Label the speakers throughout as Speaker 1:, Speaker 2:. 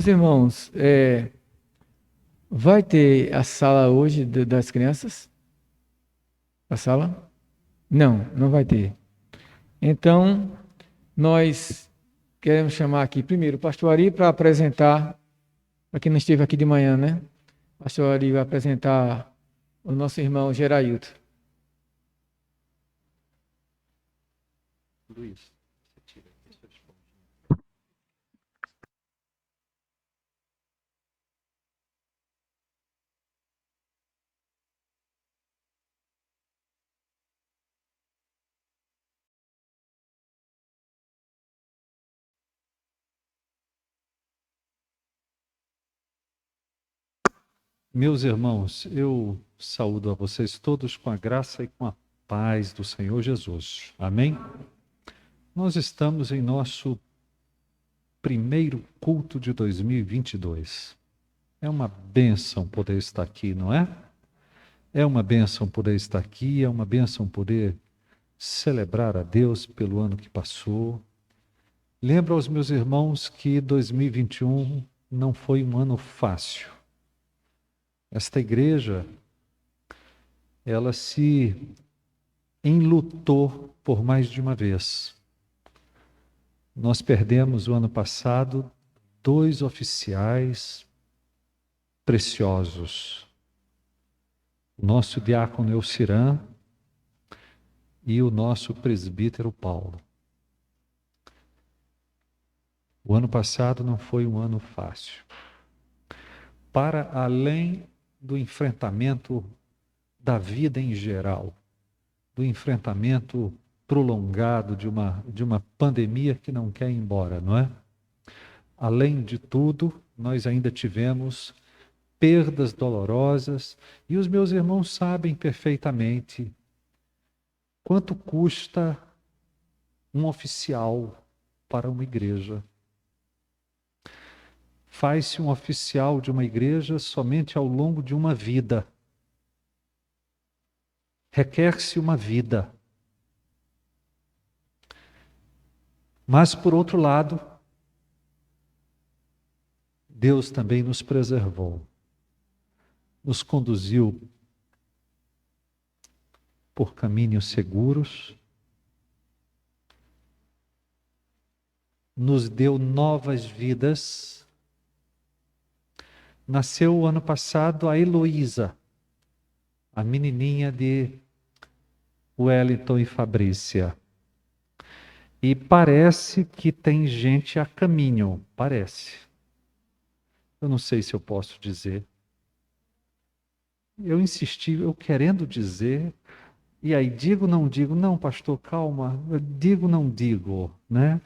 Speaker 1: Meus irmãos, vai ter a sala hoje das crianças? A sala? Não, não vai ter. Então, nós queremos chamar aqui primeiro o pastor Ari para apresentar, para quem não esteve aqui de manhã, né? O pastor Ari vai apresentar o nosso irmão Gerailton.
Speaker 2: Luiz, você tira aqui sua esponja. Meus irmãos, eu saúdo a vocês todos com a graça e com a paz do Senhor Jesus. Amém? Nós estamos em nosso primeiro culto de 2022. É uma bênção poder estar aqui, não é? É uma bênção poder estar aqui, é uma bênção poder celebrar a Deus pelo ano que passou. Lembro aos meus irmãos que 2021 não foi um ano fácil. Esta igreja, ela se enlutou por mais de uma vez. Nós perdemos o ano passado 2 oficiais preciosos. O nosso diácono Elcirã e o nosso presbítero Paulo. O ano passado não foi um ano fácil. Para além do enfrentamento da vida em geral, do enfrentamento prolongado de uma pandemia que não quer ir embora, não é? Além de tudo, nós ainda tivemos perdas dolorosas e os meus irmãos sabem perfeitamente quanto custa um oficial para uma igreja. Faz-se um oficial de uma igreja somente ao longo de uma vida. Requer-se uma vida. Mas, por outro lado, Deus também nos preservou, nos conduziu por caminhos seguros, nos deu novas vidas. Nasceu o ano passado a Heloísa, a menininha de Wellington e Fabrícia. E parece que tem gente a caminho, parece. Eu não sei se eu posso dizer. Eu insisti, eu querendo dizer, e aí digo, não, pastor, calma, eu digo, não digo, né?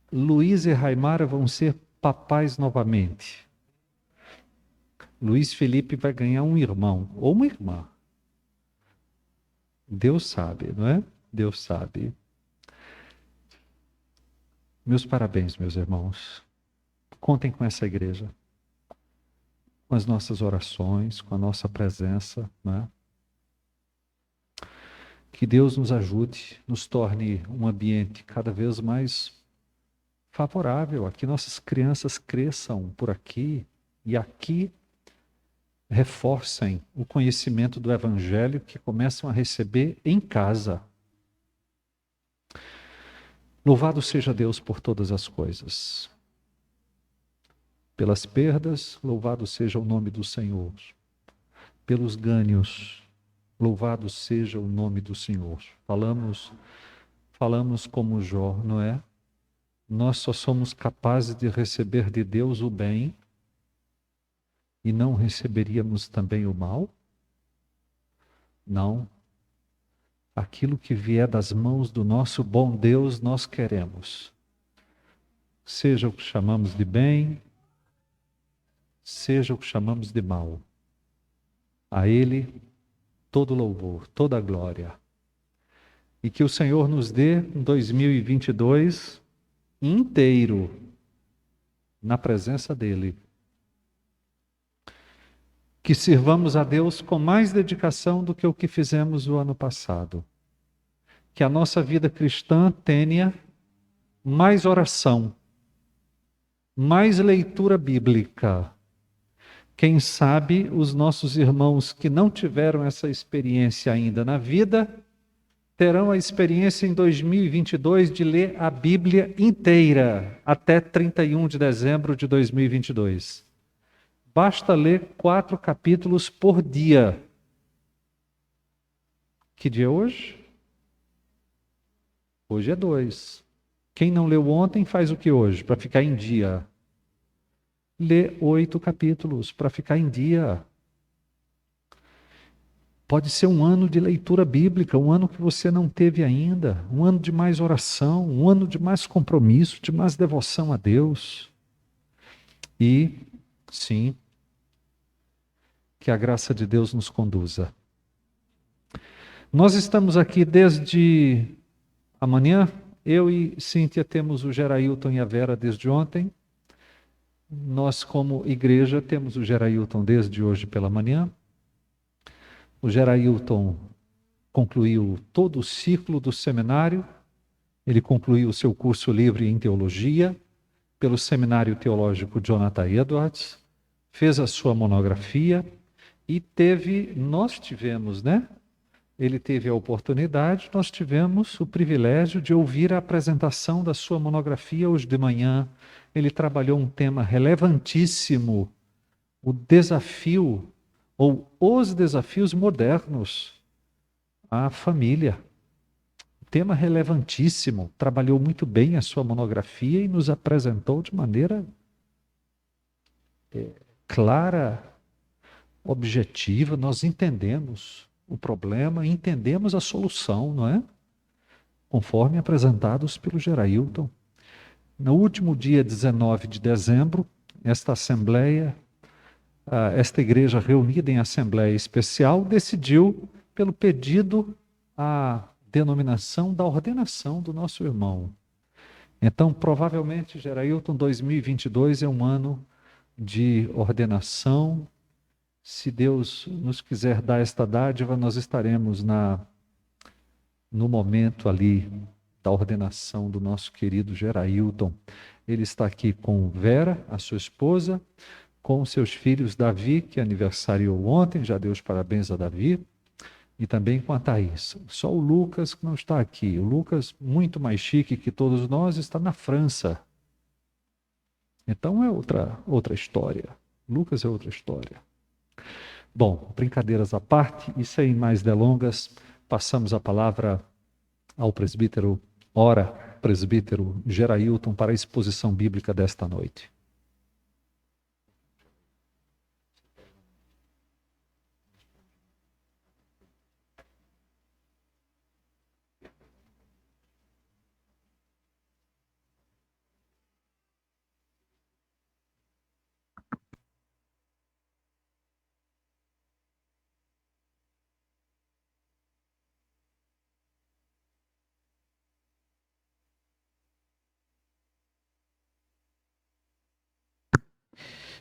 Speaker 2: Luiz e Raimara vão ser papais novamente. Luiz Felipe vai ganhar um irmão ou uma irmã. Deus sabe, não é? Deus sabe. Meus parabéns, meus irmãos. Contem com essa igreja, com as nossas orações, com a nossa presença, não é? Que Deus nos ajude, nos torne um ambiente cada vez mais favorável, a que nossas crianças cresçam por aqui e aqui reforcem o conhecimento do Evangelho que começam a receber em casa. Louvado seja Deus por todas as coisas. Pelas perdas, louvado seja o nome do Senhor. Pelos ganhos, louvado seja o nome do Senhor. Falamos como Jó, não é? Nós só somos capazes de receber de Deus o bem e não receberíamos também o mal? Não. Aquilo que vier das mãos do nosso bom Deus, nós queremos. Seja o que chamamos de bem, seja o que chamamos de mal. A Ele todo louvor, toda glória. E que o Senhor nos dê um 2022 inteiro na presença dEle. Que sirvamos a Deus com mais dedicação do que o que fizemos o ano passado. Que a nossa vida cristã tenha mais oração, mais leitura bíblica. Quem sabe os nossos irmãos que não tiveram essa experiência ainda na vida, terão a experiência em 2022 de ler a Bíblia inteira, até 31 de dezembro de 2022. Basta ler 4 capítulos por dia. Que dia é hoje? Hoje é 2. Quem não leu ontem faz o que hoje? Para ficar em dia. Lê 8 capítulos para ficar em dia. Pode ser um ano de leitura bíblica, um ano que você não teve ainda, um ano de mais oração, um ano de mais compromisso, de mais devoção a Deus. E, sim, que a graça de Deus nos conduza. Nós estamos aqui desde amanhã. Eu e Cíntia temos o Gerailton e a Vera desde ontem. Nós, como igreja, temos o Gerailton desde hoje pela manhã. O Gerailton concluiu todo o ciclo do seminário. Ele concluiu o seu curso livre em teologia pelo Seminário Teológico Jonathan Edwards, fez a sua monografia e nós tivemos, né? Ele teve a oportunidade, nós tivemos o privilégio de ouvir a apresentação da sua monografia hoje de manhã. Ele trabalhou um tema relevantíssimo, o desafio ou os desafios modernos à família. Tema relevantíssimo, trabalhou muito bem a sua monografia e nos apresentou de maneira clara, objetiva. Nós entendemos o problema, entendemos a solução, não é? Conforme apresentados pelo Gerailton. No último dia 19 de dezembro, esta igreja reunida em assembleia especial decidiu, pelo pedido, a denominação da ordenação do nosso irmão. Então, provavelmente, Gerailton, 2022 é um ano de ordenação. Se Deus nos quiser dar esta dádiva, nós estaremos no momento ali da ordenação do nosso querido Gerailton. Ele está aqui com Vera, a sua esposa, com seus filhos Davi, que aniversariou ontem, já deu os parabéns a Davi, e também com a Thaís. Só o Lucas que não está aqui. O Lucas, muito mais chique que todos nós, está na França. Então é outra história. Lucas é outra história. Bom, brincadeiras à parte, e sem mais delongas, passamos a palavra ao presbítero Gerailton, para a exposição bíblica desta noite.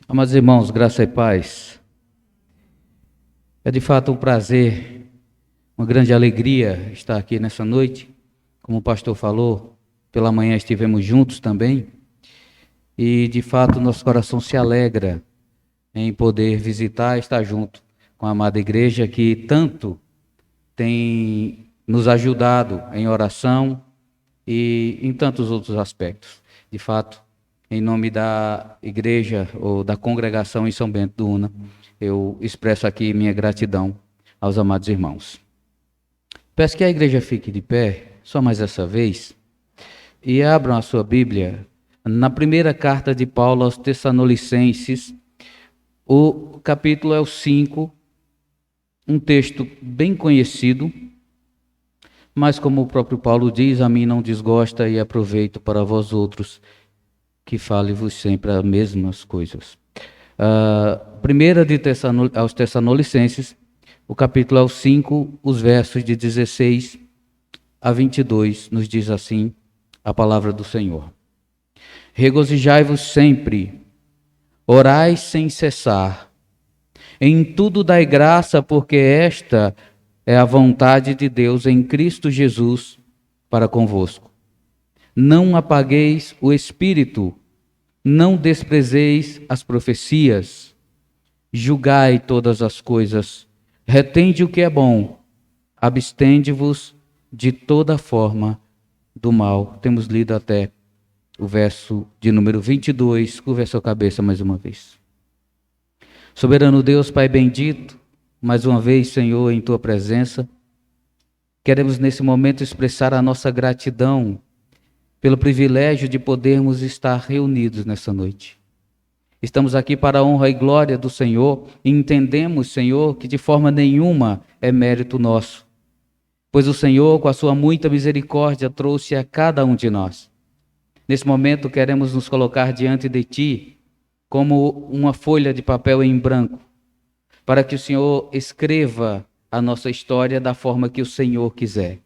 Speaker 3: Amados irmãos, graça e paz. É de fato um prazer, uma grande alegria estar aqui nessa noite. Como o pastor falou, pela manhã estivemos juntos também. E de fato nosso coração se alegra em poder visitar e estar junto com a amada igreja que tanto tem nos ajudado em oração e em tantos outros aspectos. De fato, em nome da igreja ou da congregação em São Bento do Una, eu expresso aqui minha gratidão aos amados irmãos. Peço que a igreja fique de pé, só mais essa vez, e abram a sua Bíblia na primeira carta de Paulo aos Tessalonicenses. O capítulo é o 5, um texto bem conhecido, mas como o próprio Paulo diz, a mim não desgosta e aproveito para vós outros, que fale-vos sempre as mesmas coisas. Primeira aos Tessalonicenses, o capítulo é o 5, os versos de 16 a 22, nos diz assim a palavra do Senhor. Regozijai-vos sempre, orai sem cessar, em tudo dai graça, porque esta é a vontade de Deus em Cristo Jesus para convosco. Não apagueis o espírito, Não desprezeis as profecias, julgai todas as coisas, retende o que é bom, abstende-vos de toda forma do mal. Temos lido até o verso de número 22, curva a sua cabeça mais uma vez. Soberano Deus, Pai bendito, mais uma vez, Senhor, em Tua presença, queremos nesse momento expressar a nossa gratidão pelo privilégio de podermos estar reunidos nessa noite. Estamos aqui para a honra e glória do Senhor e entendemos, Senhor, que de forma nenhuma é mérito nosso, pois o Senhor, com a sua muita misericórdia, trouxe a cada um de nós. Nesse momento queremos nos colocar diante de Ti como uma folha de papel em branco, para que o Senhor escreva a nossa história da forma que o Senhor quiser.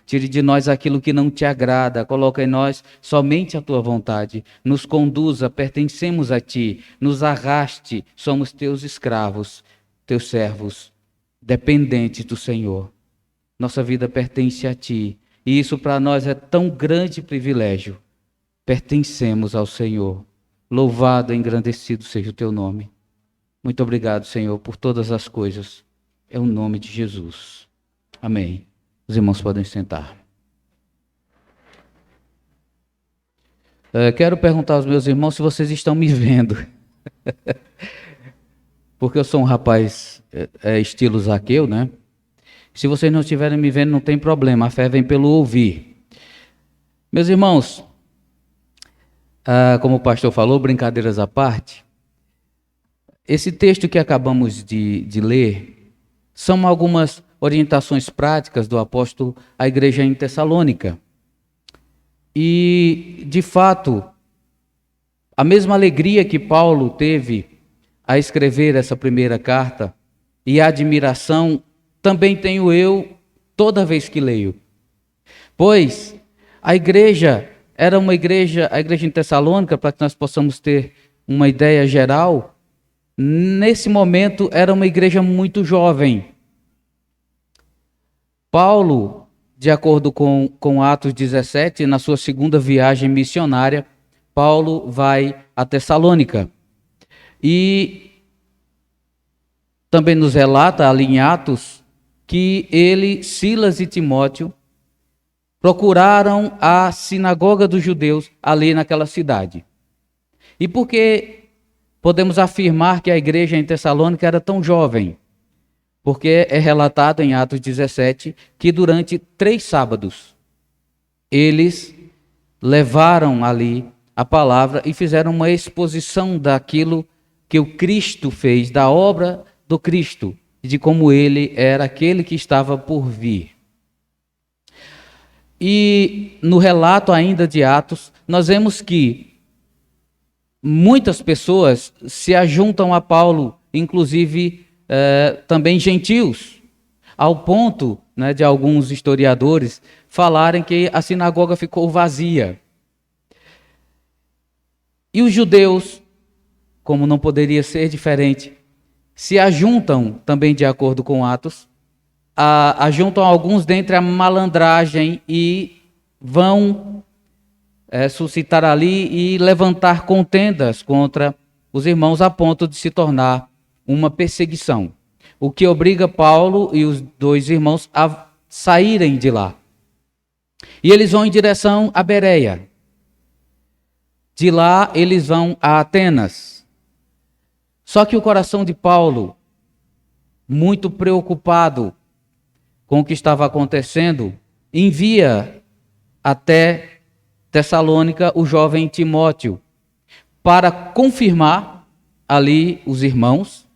Speaker 3: Tire de nós aquilo que não Te agrada, coloca em nós somente a Tua vontade, nos conduza, pertencemos a Ti, nos arraste, somos Teus escravos, Teus servos, dependentes do Senhor. Nossa vida pertence a Ti, e isso para nós é tão grande privilégio. Pertencemos ao Senhor. Louvado e engrandecido seja o Teu nome. Muito obrigado, Senhor, por todas as coisas. É o nome de Jesus. Amém. Os irmãos podem sentar. Quero perguntar aos meus irmãos se vocês estão me vendo. Porque eu sou um rapaz estilo Zaqueu, né? Se vocês não estiverem me vendo, não tem problema. A fé vem pelo ouvir. Meus irmãos, como o pastor falou, brincadeiras à parte, esse texto que acabamos de ler são algumas orientações práticas do apóstolo à igreja em Tessalônica. E, de fato, a mesma alegria que Paulo teve a escrever essa primeira carta e a admiração também tenho eu toda vez que leio. Pois a igreja era a igreja em Tessalônica, para que nós possamos ter uma ideia geral, nesse momento era uma igreja muito jovem. Paulo, de acordo com Atos 17, na sua segunda viagem missionária, Paulo vai a Tessalônica. E também nos relata ali em Atos que ele, Silas e Timóteo, procuraram a sinagoga dos judeus ali naquela cidade. E por que podemos afirmar que a igreja em Tessalônica era tão jovem? Porque é relatado em Atos 17 que durante 3 sábados eles levaram ali a palavra e fizeram uma exposição daquilo que o Cristo fez, da obra do Cristo, e de como ele era aquele que estava por vir. E no relato ainda de Atos, nós vemos que muitas pessoas se ajuntam a Paulo, inclusive também gentios, ao ponto, né, de alguns historiadores falarem que a sinagoga ficou vazia. E os judeus, como não poderia ser diferente, se ajuntam também de acordo com Atos, ajuntam alguns dentre a malandragem e vão suscitar ali e levantar contendas contra os irmãos a ponto de se tornar uma perseguição, o que obriga Paulo e os 2 irmãos a saírem de lá. E eles vão em direção a Bereia. De lá eles vão a Atenas. Só que o coração de Paulo, muito preocupado com o que estava acontecendo, envia até Tessalônica o jovem Timóteo para confirmar ali os irmãos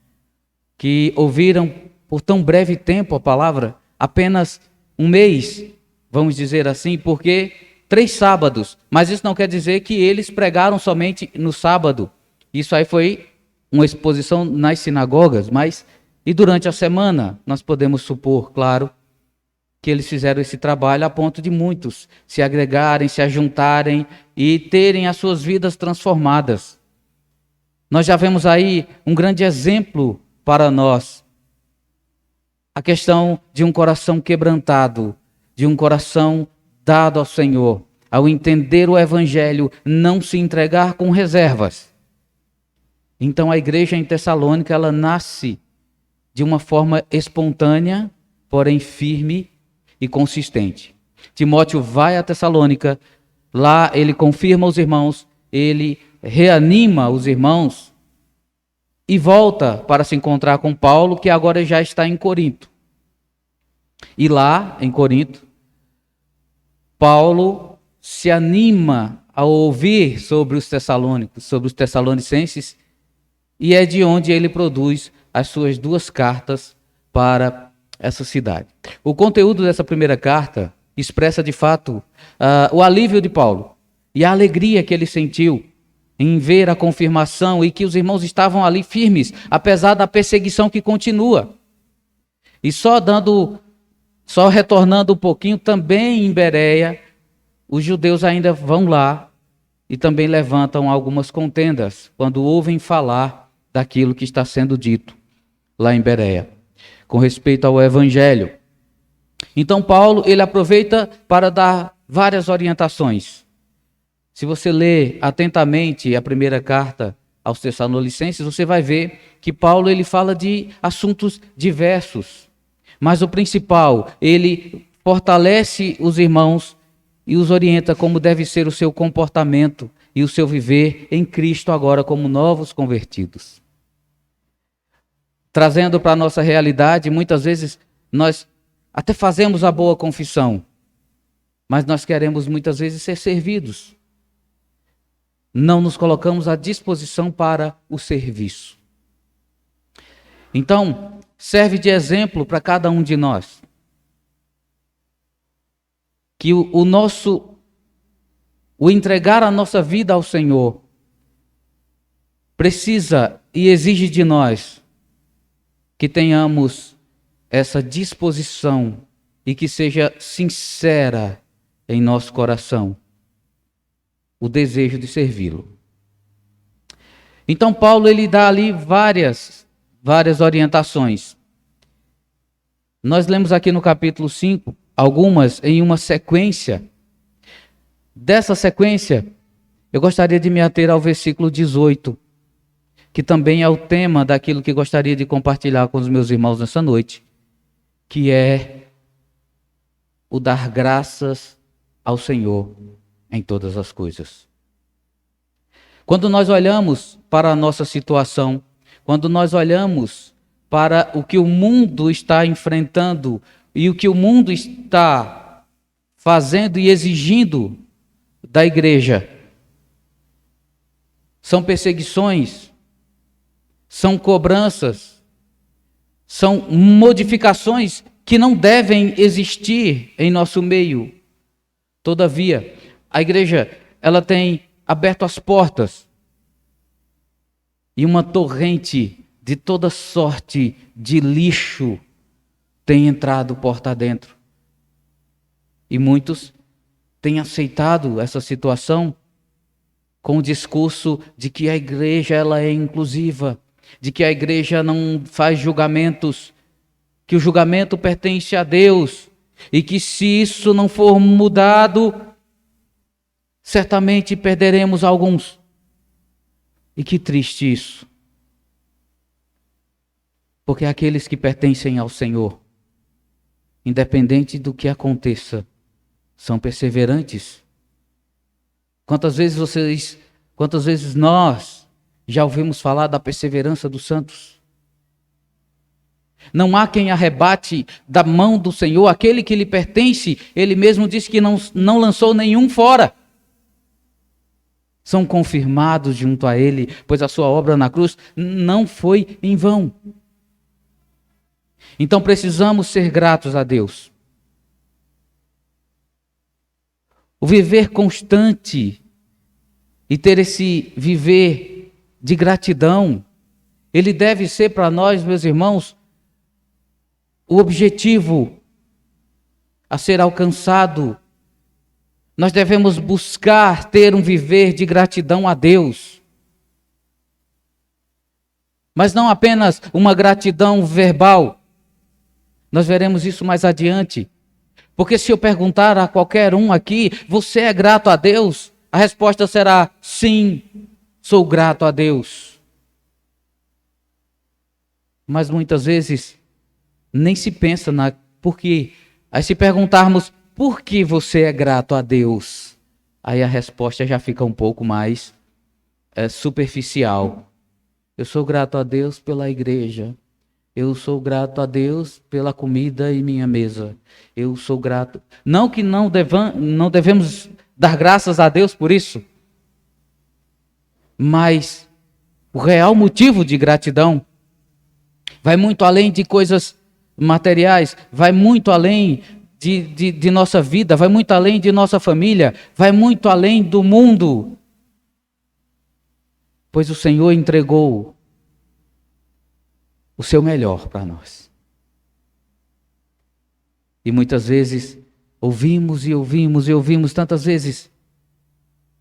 Speaker 3: que ouviram por tão breve tempo a palavra, apenas 1 mês, vamos dizer assim, porque 3 sábados, mas isso não quer dizer que eles pregaram somente no sábado. Isso aí foi uma exposição nas sinagogas, mas e durante a semana nós podemos supor, claro, que eles fizeram esse trabalho a ponto de muitos se agregarem, se ajuntarem e terem as suas vidas transformadas. Nós já vemos aí um grande exemplo para nós. A questão de um coração quebrantado, de um coração dado ao Senhor. ao entender o Evangelho, não se entregar com reservas. Então a igreja em Tessalônica, ela nasce de uma forma espontânea, porém firme e consistente. Timóteo vai a Tessalônica, lá ele confirma os irmãos, ele reanima os irmãos e volta para se encontrar com Paulo, que agora já está em Corinto. E lá, em Corinto, Paulo se anima a ouvir sobre os tessalônicos, sobre os tessalonicenses, e é de onde ele produz as suas 2 cartas para essa cidade. O conteúdo dessa primeira carta expressa de fato o alívio de Paulo e a alegria que ele sentiu em ver a confirmação e que os irmãos estavam ali firmes, apesar da perseguição que continua. E só retornando um pouquinho, também em Bereia, os judeus ainda vão lá e também levantam algumas contendas quando ouvem falar daquilo que está sendo dito lá em Bereia, com respeito ao Evangelho. Então Paulo, ele aproveita para dar várias orientações. Se você ler atentamente a primeira carta aos Tessalonicenses, você vai ver que Paulo, ele fala de assuntos diversos. Mas o principal, ele fortalece os irmãos e os orienta como deve ser o seu comportamento e o seu viver em Cristo agora como novos convertidos. Trazendo para a nossa realidade, muitas vezes nós até fazemos a boa confissão, mas nós queremos muitas vezes ser servidos. Não nos colocamos à disposição para o serviço. Então, serve de exemplo para cada um de nós que o entregar a nossa vida ao Senhor precisa e exige de nós que tenhamos essa disposição e que seja sincera em nosso coração o desejo de servi-lo. Então Paulo, ele dá ali várias orientações. Nós lemos aqui no capítulo 5, algumas em uma sequência. Dessa sequência, eu gostaria de me ater ao versículo 18, que também é o tema daquilo que gostaria de compartilhar com os meus irmãos nessa noite, que é o dar graças ao Senhor em todas as coisas. Quando nós olhamos para a nossa situação, quando nós olhamos para o que o mundo está enfrentando e o que o mundo está fazendo e exigindo da igreja, são perseguições, são cobranças, são modificações que não devem existir em nosso meio. Todavia, a igreja, ela tem aberto as portas e uma torrente de toda sorte de lixo tem entrado porta adentro. E muitos têm aceitado essa situação com o discurso de que a igreja ela é inclusiva, de que a igreja não faz julgamentos, que o julgamento pertence a Deus e que se isso não for mudado, certamente perderemos alguns. E que triste isso. Porque aqueles que pertencem ao Senhor, independente do que aconteça, são perseverantes. Quantas vezes nós já ouvimos falar da perseverança dos santos? Não há quem arrebate da mão do Senhor aquele que lhe pertence. Ele mesmo disse que não lançou nenhum fora. São confirmados junto a Ele, pois a sua obra na cruz não foi em vão. Então precisamos ser gratos a Deus. O viver constante e ter esse viver de gratidão, ele deve ser para nós, meus irmãos, o objetivo a ser alcançado. Nós devemos buscar ter um viver de gratidão a Deus. Mas não apenas uma gratidão verbal. Nós veremos isso mais adiante. Porque se eu perguntar a qualquer um aqui, você é grato a Deus? A resposta será sim, sou grato a Deus. Mas muitas vezes nem se pensa na por quê. Aí se perguntarmos por que você é grato a Deus, aí a resposta já fica um pouco mais superficial. Eu sou grato a Deus pela igreja. Eu sou grato a Deus pela comida em minha mesa. Eu sou grato. Não que não devemos dar graças a Deus por isso. Mas o real motivo de gratidão vai muito além de coisas materiais, vai muito além de nossa vida, vai muito além de nossa família, vai muito além do mundo. Pois o Senhor entregou o seu melhor para nós. E muitas vezes ouvimos e ouvimos e ouvimos tantas vezes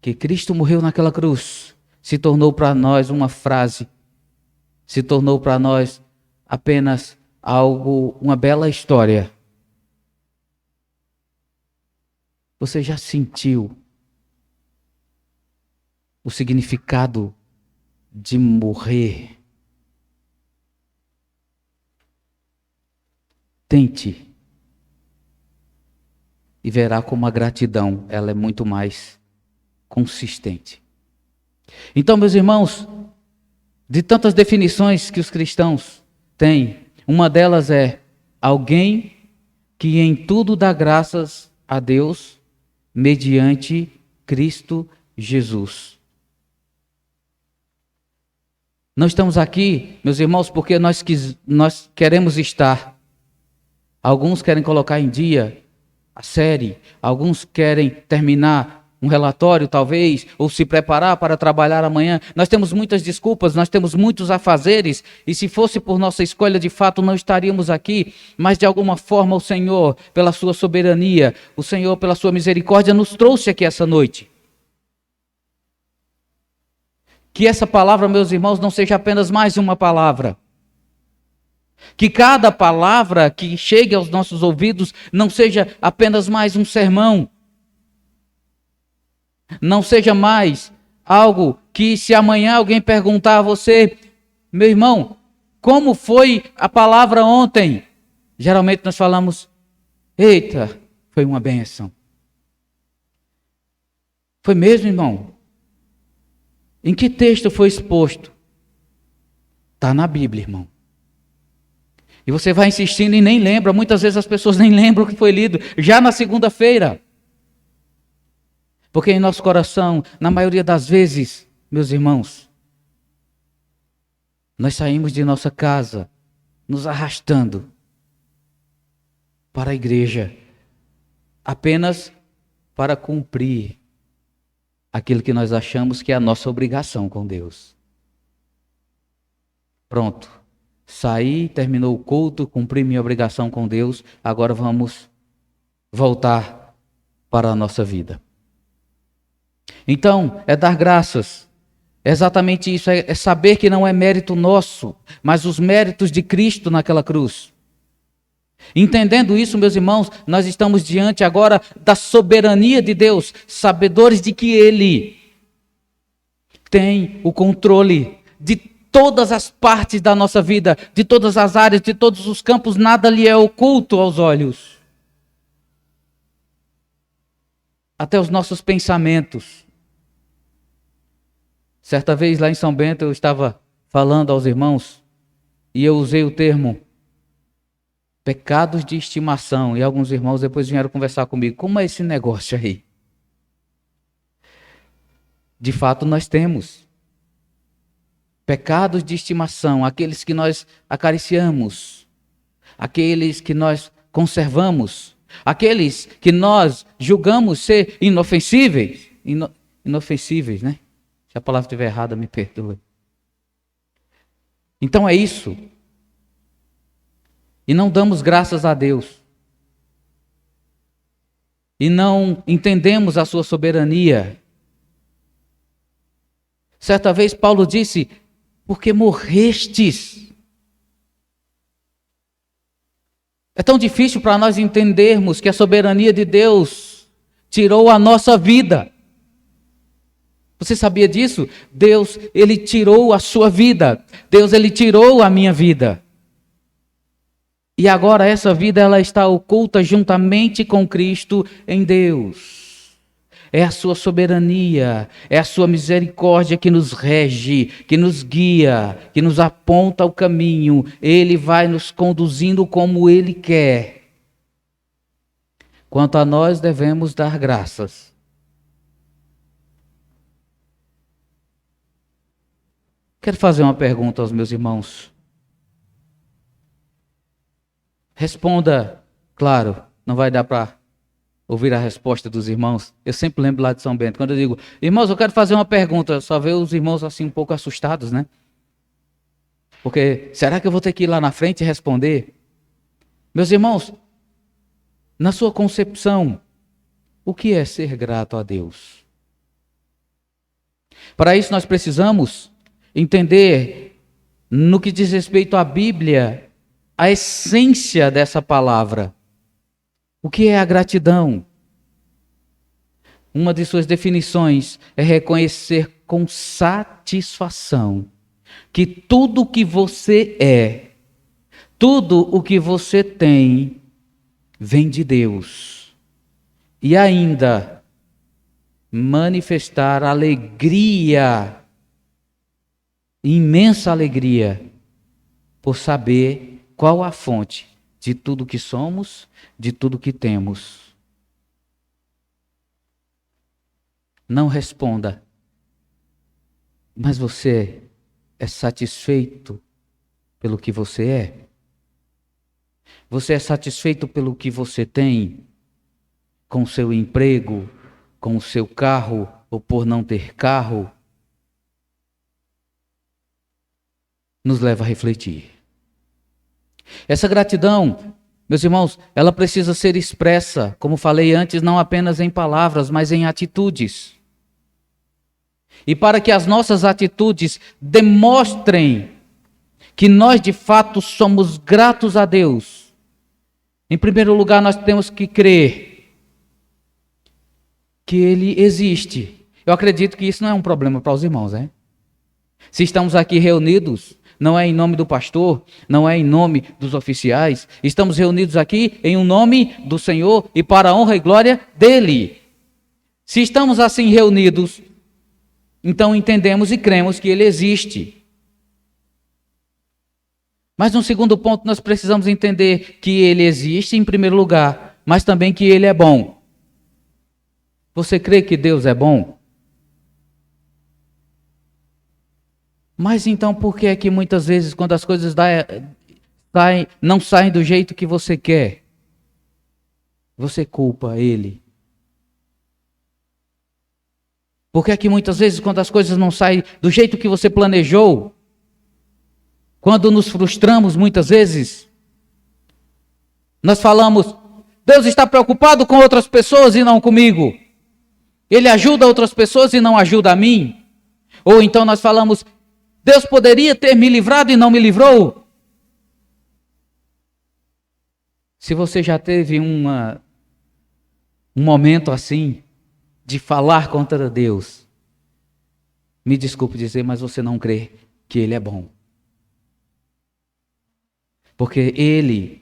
Speaker 3: que Cristo morreu naquela cruz, se tornou para nós uma frase, se tornou para nós apenas algo, uma bela história. Você já sentiu o significado de morrer? Tente e verá como a gratidão ela é muito mais consistente. Então, meus irmãos, de tantas definições que os cristãos têm, uma delas é alguém que em tudo dá graças a Deus mediante Cristo Jesus. Não estamos aqui, meus irmãos, porque nós queremos estar. Alguns querem colocar em dia a série, alguns querem terminar um relatório, talvez, ou se preparar para trabalhar amanhã. Nós temos muitas desculpas, nós temos muitos afazeres, e se fosse por nossa escolha, de fato, não estaríamos aqui, mas de alguma forma o Senhor, pela sua soberania, o Senhor, pela sua misericórdia, nos trouxe aqui essa noite. Que essa palavra, meus irmãos, não seja apenas mais uma palavra. Que cada palavra que chegue aos nossos ouvidos não seja apenas mais um sermão. Não seja mais algo que, se amanhã alguém perguntar a você, meu irmão, como foi a palavra ontem? Geralmente nós falamos, eita, foi uma bênção. Foi mesmo, irmão? Em que texto foi exposto? Está na Bíblia, irmão. E você vai insistindo e nem lembra. Muitas vezes as pessoas nem lembram o que foi lido. Já na segunda-feira. Porque em nosso coração, na maioria das vezes, meus irmãos, nós saímos de nossa casa nos arrastando para a igreja apenas para cumprir aquilo que nós achamos que é a nossa obrigação com Deus. Pronto. Saí, terminou o culto, cumpri minha obrigação com Deus, agora vamos voltar para a nossa vida. Então, é dar graças. É exatamente isso, é saber que não é mérito nosso, mas os méritos de Cristo naquela cruz. Entendendo isso, meus irmãos, nós estamos diante agora da soberania de Deus, sabedores de que Ele tem o controle de todas as partes da nossa vida, de todas as áreas, de todos os campos, nada lhe é oculto aos olhos. Até os nossos pensamentos. Certa vez lá em São Bento eu estava falando aos irmãos e eu usei o termo pecados de estimação, e alguns irmãos depois vieram conversar comigo. Como é esse negócio aí? De fato nós temos pecados de estimação, aqueles que nós acariciamos, aqueles que nós conservamos, aqueles que nós julgamos ser inofensíveis. Inofensíveis, né? Se a palavra estiver errada, me perdoe. Então é isso. E não damos graças a Deus. E não entendemos a sua soberania. Certa vez Paulo disse, porque morrestes. É tão difícil para nós entendermos que a soberania de Deus tirou a nossa vida. Você sabia disso? Deus, Ele tirou a sua vida. Deus, Ele tirou a minha vida. E agora essa vida, ela está oculta juntamente com Cristo em Deus. É a sua soberania, é a sua misericórdia que nos rege, que nos guia, que nos aponta o caminho. Ele vai nos conduzindo como Ele quer. Quanto a nós, devemos dar graças. Quero fazer uma pergunta aos meus irmãos. Responda, claro, não vai dar para ouvir a resposta dos irmãos. Eu sempre lembro lá de São Bento, quando eu digo, irmãos, eu quero fazer uma pergunta, só ver os irmãos assim um pouco assustados, né? Porque, será que eu vou ter que ir lá na frente e responder? Meus irmãos, na sua concepção, o que é ser grato a Deus? Para isso nós precisamos entender, no que diz respeito à Bíblia, a essência dessa palavra. O que é a gratidão? Uma de suas definições é reconhecer com satisfação que tudo o que você é, tudo o que você tem, vem de Deus. E ainda manifestar alegria, imensa alegria, por saber qual a fonte de tudo que somos, de tudo que temos. Não responda, mas você é satisfeito pelo que você é? Você é satisfeito pelo que você tem? Com o seu emprego, com o seu carro, ou por não ter carro? Nos leva a refletir. Essa gratidão, meus irmãos, ela precisa ser expressa, como falei antes, não apenas em palavras, mas em atitudes. E para que as nossas atitudes demonstrem que nós de fato somos gratos a Deus, em primeiro lugar nós temos que crer que Ele existe. Eu acredito que isso não é um problema para os irmãos, né? Se estamos aqui reunidos, não é em nome do pastor, não é em nome dos oficiais. Estamos reunidos aqui em um nome do Senhor e para a honra e glória dEle. Se estamos assim reunidos, então entendemos e cremos que Ele existe. Mas no segundo ponto nós precisamos entender que Ele existe em primeiro lugar, mas também que Ele é bom. Você crê que Deus é bom? Mas então por que é que muitas vezes quando as coisas não saem do jeito que você quer, você culpa Ele? Por que é que muitas vezes quando as coisas não saem do jeito que você planejou, quando nos frustramos muitas vezes, nós falamos, Deus está preocupado com outras pessoas e não comigo. Ele ajuda outras pessoas e não ajuda a mim. Ou então nós falamos, Deus poderia ter me livrado e não me livrou. Se você já teve um momento assim, de falar contra Deus, me desculpe dizer, mas você não crê que Ele é bom. Porque Ele,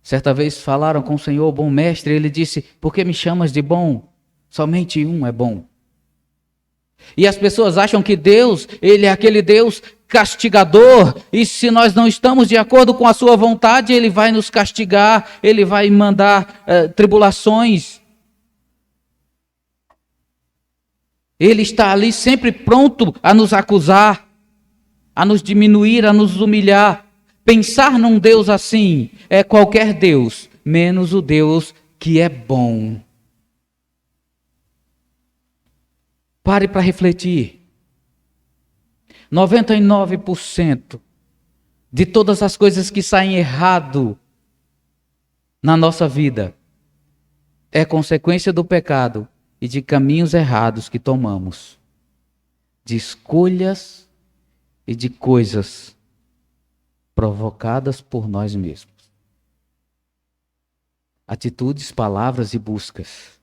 Speaker 3: certa vez falaram com o Senhor, bom mestre, Ele disse, por que me chamas de bom? Somente um é bom. E as pessoas acham que Deus, Ele é aquele Deus castigador, e se nós não estamos de acordo com a sua vontade, Ele vai nos castigar, Ele vai mandar tribulações. Ele está ali sempre pronto a nos acusar, a nos diminuir, a nos humilhar. Pensar num Deus assim é qualquer Deus, menos o Deus que é bom. Pare para refletir. 99% de todas as coisas que saem errado na nossa vida é consequência do pecado e de caminhos errados que tomamos, de escolhas e de coisas provocadas por nós mesmos. atitudes, palavras e buscas.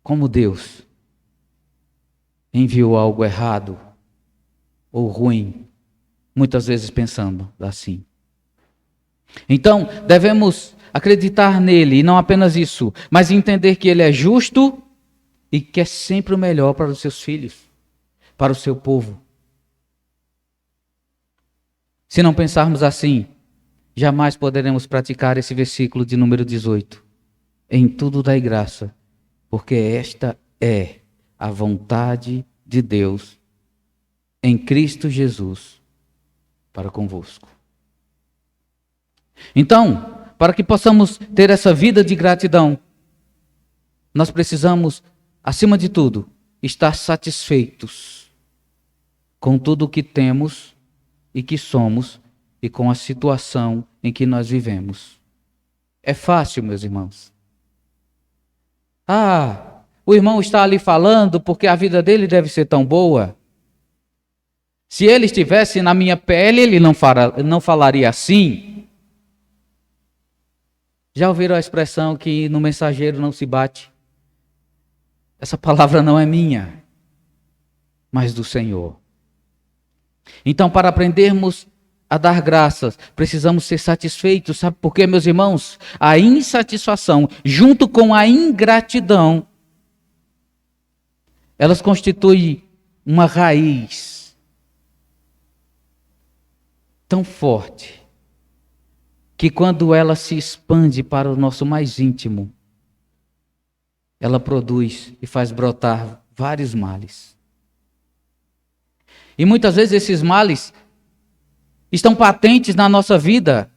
Speaker 3: Como Deus enviou algo errado ou ruim, muitas vezes pensando assim. Então, devemos acreditar nele, e não apenas isso, mas entender que ele é justo e quer sempre o melhor para os seus filhos, para o seu povo. Se não pensarmos assim, jamais poderemos praticar esse versículo de número 18. Em tudo dai graça, porque esta é a vontade de Deus em Cristo Jesus para convosco. Então, para que possamos ter essa vida de gratidão, nós precisamos, acima de tudo, estar satisfeitos com tudo o que temos e que somos e com a situação em que nós vivemos. É fácil, meus irmãos. O irmão está ali falando porque a vida dele deve ser tão boa. Se ele estivesse na minha pele, ele não falaria assim. Já ouviram a expressão que no mensageiro não se bate? Essa palavra não é minha, mas do Senhor. Então, para aprendermos a dar graças, precisamos ser satisfeitos. Sabe por quê, meus irmãos? A insatisfação, junto com a ingratidão, elas constituem uma raiz tão forte que quando ela se expande para o nosso mais íntimo, ela produz e faz brotar vários males. E muitas vezes esses males estão patentes na nossa vida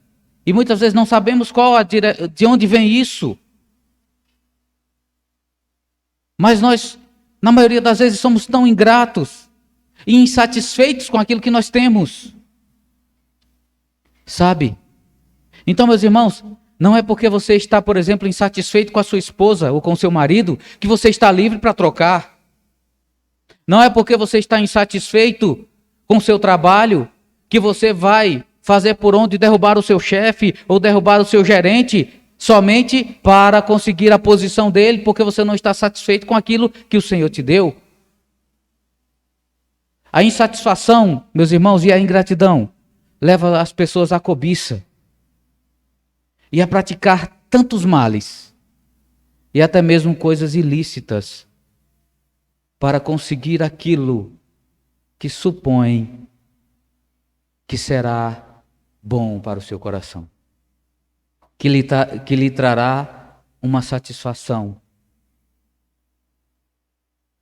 Speaker 3: e muitas vezes não sabemos de onde vem isso. Mas nós, na maioria das vezes, somos tão ingratos e insatisfeitos com aquilo que nós temos. Sabe? Então, meus irmãos, não é porque você está, por exemplo, insatisfeito com a sua esposa ou com o seu marido que você está livre para trocar. Não é porque você está insatisfeito com o seu trabalho que você vai fazer por onde derrubar o seu chefe ou derrubar o seu gerente somente para conseguir a posição dele, porque você não está satisfeito com aquilo que o Senhor te deu. A insatisfação, meus irmãos, e a ingratidão leva as pessoas à cobiça e a praticar tantos males e até mesmo coisas ilícitas para conseguir aquilo que supõe que será bom para o seu coração, que lhe trará uma satisfação.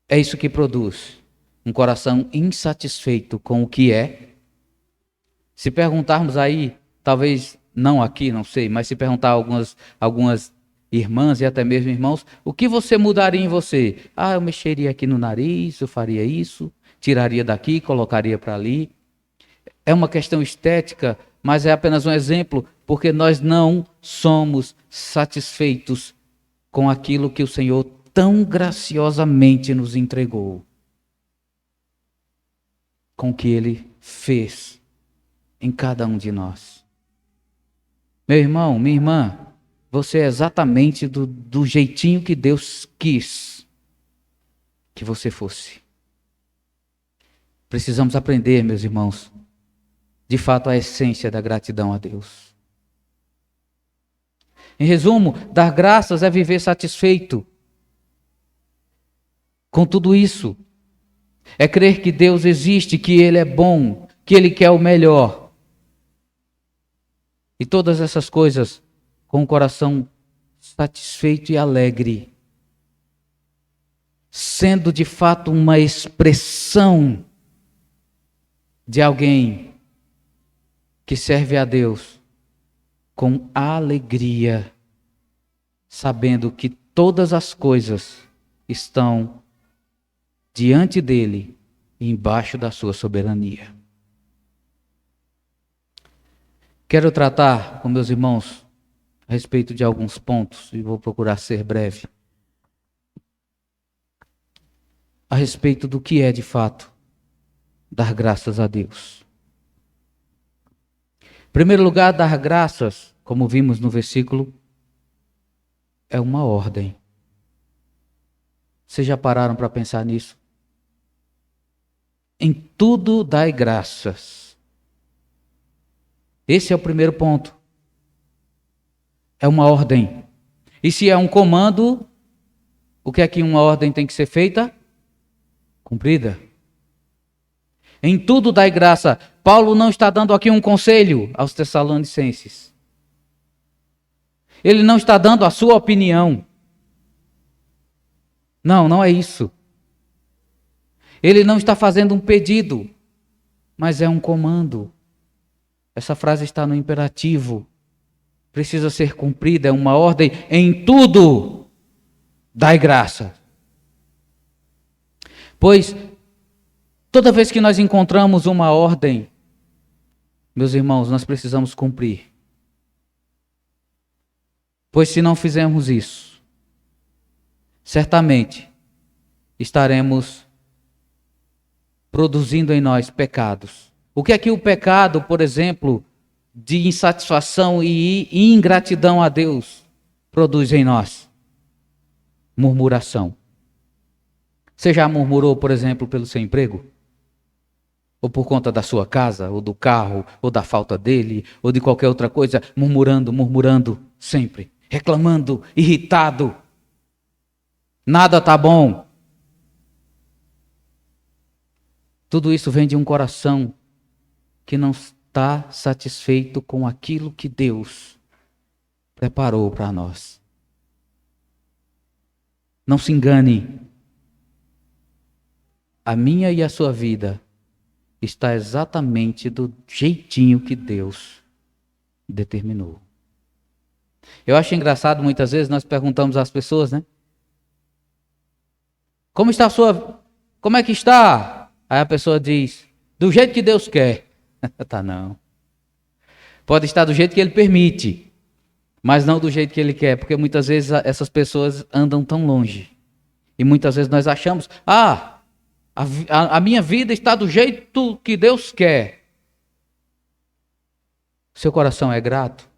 Speaker 3: É isso que produz um coração insatisfeito com o que é. Se perguntarmos aí, talvez não aqui, não sei, mas se perguntar a algumas irmãs e até mesmo irmãos, o que você mudaria em você? Eu mexeria aqui no nariz, eu faria isso, tiraria daqui, colocaria para ali. É uma questão estética, mas é apenas um exemplo, porque nós não somos satisfeitos com aquilo que o Senhor tão graciosamente nos entregou, com o que Ele fez em cada um de nós. Meu irmão, minha irmã, você é exatamente do jeitinho que Deus quis que você fosse. Precisamos aprender, meus irmãos, de fato a essência da gratidão a Deus. Em resumo, dar graças é viver satisfeito com tudo isso. É crer que Deus existe, que Ele é bom, que Ele quer o melhor. E todas essas coisas com o coração satisfeito e alegre, sendo de fato uma expressão de alguém que serve a Deus com alegria, sabendo que todas as coisas estão diante dele e embaixo da sua soberania. Quero tratar com meus irmãos a respeito de alguns pontos, e vou procurar ser breve, a respeito do que é de fato dar graças a Deus. Em primeiro lugar, dar graças, como vimos no versículo, é uma ordem. Vocês já pararam para pensar nisso? Em tudo dai graças. Esse é o primeiro ponto. É uma ordem. E se é um comando, o que é que uma ordem tem que ser feita? Cumprida. Em tudo dai graça. Paulo não está dando aqui um conselho aos Tessalonicenses. Ele não está dando a sua opinião. Não, não é isso. Ele não está fazendo um pedido, mas é um comando. Essa frase está no imperativo. Precisa ser cumprida, é uma ordem. Em tudo dai graça. Pois toda vez que nós encontramos uma ordem, meus irmãos, nós precisamos cumprir. Pois se não fizermos isso, certamente estaremos produzindo em nós pecados. O que é que o pecado, por exemplo, de insatisfação e ingratidão a Deus produz em nós? Murmuração. Você já murmurou, por exemplo, pelo seu emprego? Ou por conta da sua casa, ou do carro, ou da falta dele, ou de qualquer outra coisa, murmurando sempre, reclamando, irritado. Nada está bom. Tudo isso vem de um coração que não está satisfeito com aquilo que Deus preparou para nós. Não se engane. A minha e a sua vida está exatamente do jeitinho que Deus determinou. Eu acho engraçado, muitas vezes nós perguntamos às pessoas, né? Como é que está? Aí a pessoa diz, do jeito que Deus quer. Tá não. Pode estar do jeito que Ele permite, mas não do jeito que Ele quer, porque muitas vezes essas pessoas andam tão longe. E muitas vezes nós achamos, a minha vida está do jeito que Deus quer. Seu coração é grato?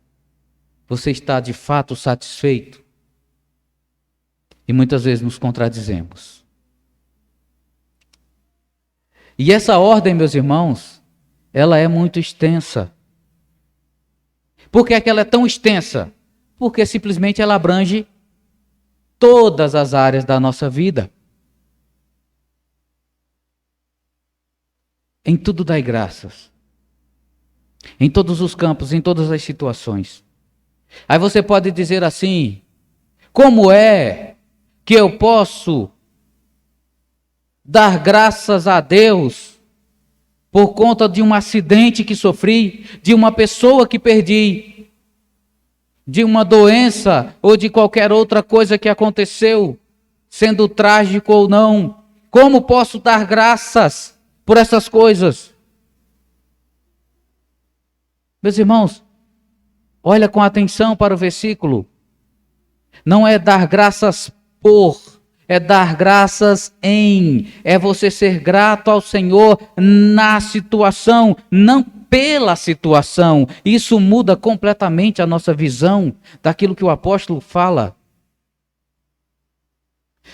Speaker 3: Você está de fato satisfeito? E muitas vezes nos contradizemos. E essa ordem, meus irmãos, ela é muito extensa. Por que é que ela é tão extensa? Porque simplesmente ela abrange todas as áreas da nossa vida. Em tudo dai graças. Em todos os campos, em todas as situações. Aí você pode dizer assim, como é que eu posso dar graças a Deus por conta de um acidente que sofri, de uma pessoa que perdi, de uma doença ou de qualquer outra coisa que aconteceu, sendo trágico ou não? Como posso dar graças por essas coisas? Meus irmãos, olha com atenção para o versículo. Não é dar graças por, é dar graças em. É você ser grato ao Senhor na situação, não pela situação. Isso muda completamente a nossa visão daquilo que o apóstolo fala.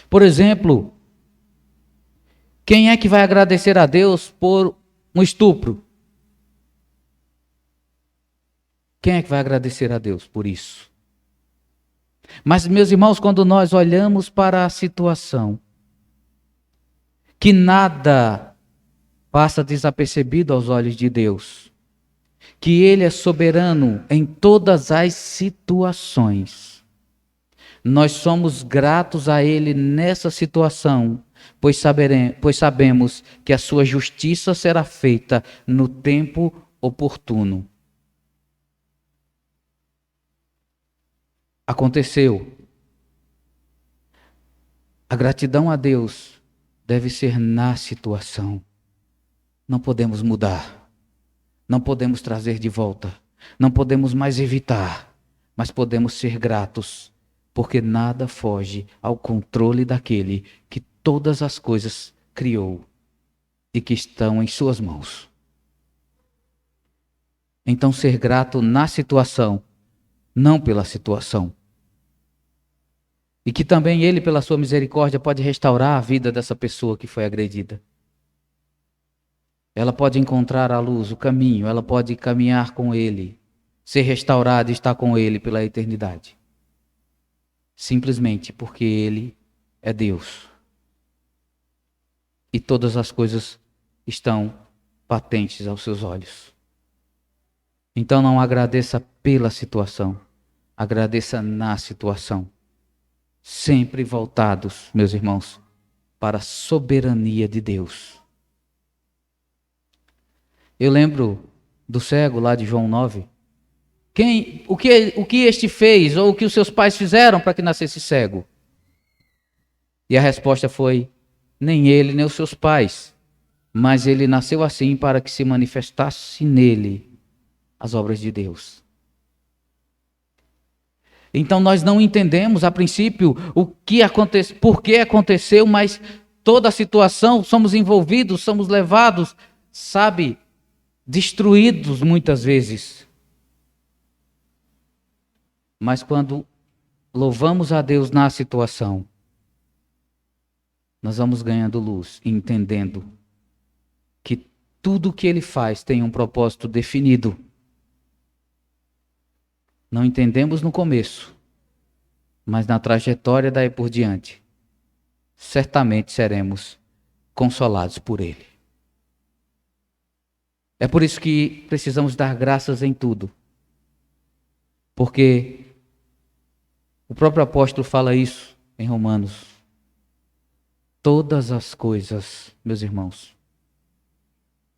Speaker 3: Por exemplo, quem é que vai agradecer a Deus por um estupro? Quem é que vai agradecer a Deus por isso? Mas, meus irmãos, quando nós olhamos para a situação, que nada passa desapercebido aos olhos de Deus, que Ele é soberano em todas as situações, nós somos gratos a Ele nessa situação, pois sabemos que a sua justiça será feita no tempo oportuno. Aconteceu. A gratidão a Deus deve ser na situação. Não podemos mudar. Não podemos trazer de volta. Não podemos mais evitar. Mas podemos ser gratos, porque nada foge ao controle daquele que todas as coisas criou e que estão em suas mãos. Então, ser grato na situação, não pela situação. E que também Ele, pela sua misericórdia, pode restaurar a vida dessa pessoa que foi agredida. Ela pode encontrar a luz, o caminho, ela pode caminhar com Ele, ser restaurada e estar com Ele pela eternidade. Simplesmente porque Ele é Deus. E todas as coisas estão patentes aos seus olhos. Então não agradeça pela situação, agradeça na situação. Sempre voltados, meus irmãos, para a soberania de Deus. Eu lembro do cego lá de João 9. O que este fez, ou o que os seus pais fizeram para que nascesse cego? E a resposta foi, nem ele, nem os seus pais. Mas ele nasceu assim para que se manifestasse nele as obras de Deus. Então nós não entendemos a princípio por que aconteceu, mas toda a situação, somos envolvidos, somos levados, sabe, destruídos muitas vezes. Mas quando louvamos a Deus na situação, nós vamos ganhando luz, entendendo que tudo o que Ele faz tem um propósito definido. Não entendemos no começo, mas na trajetória daí por diante, certamente seremos consolados por Ele. É por isso que precisamos dar graças em tudo. Porque o próprio apóstolo fala isso em Romanos. Todas as coisas, meus irmãos,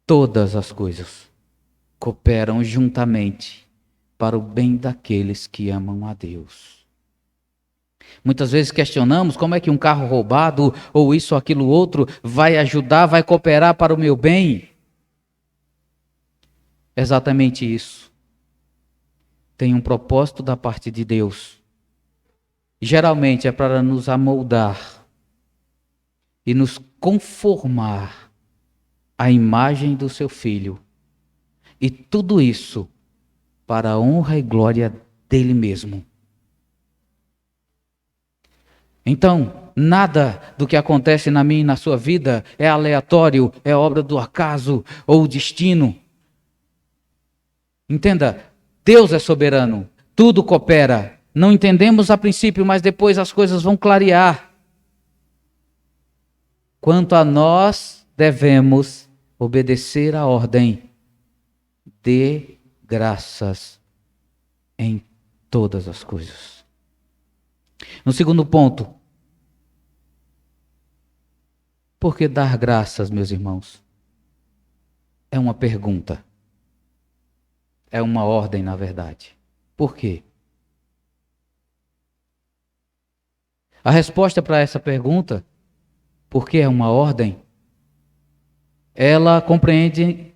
Speaker 3: todas as coisas cooperam juntamente para o bem daqueles que amam a Deus. Muitas vezes questionamos como é que um carro roubado ou isso ou aquilo outro vai ajudar, vai cooperar para o meu bem. Exatamente isso. Tem um propósito da parte de Deus. Geralmente é para nos amoldar e nos conformar à imagem do seu Filho. E tudo isso para a honra e glória dele mesmo. Então, nada do que acontece na minha e na sua vida é aleatório, é obra do acaso ou destino. Entenda, Deus é soberano, tudo coopera. Não entendemos a princípio, mas depois as coisas vão clarear. Quanto a nós, devemos obedecer à ordem de graças em todas as coisas. No segundo ponto, por que dar graças, meus irmãos? É uma pergunta. É uma ordem, na verdade. Por quê? A resposta para essa pergunta, por que é uma ordem, ela compreende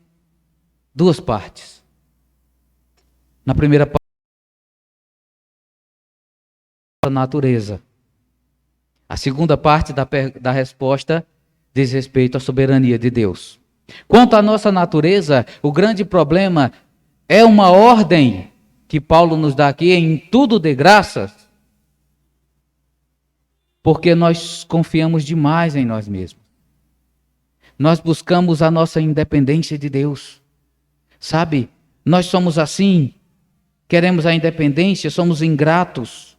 Speaker 3: duas partes. Na primeira parte, a natureza. A segunda parte da resposta diz respeito à soberania de Deus. Quanto à nossa natureza, o grande problema é uma ordem que Paulo nos dá aqui, em tudo de graças, porque nós confiamos demais em nós mesmos. Nós buscamos a nossa independência de Deus. Sabe, nós somos assim, queremos a independência, somos ingratos.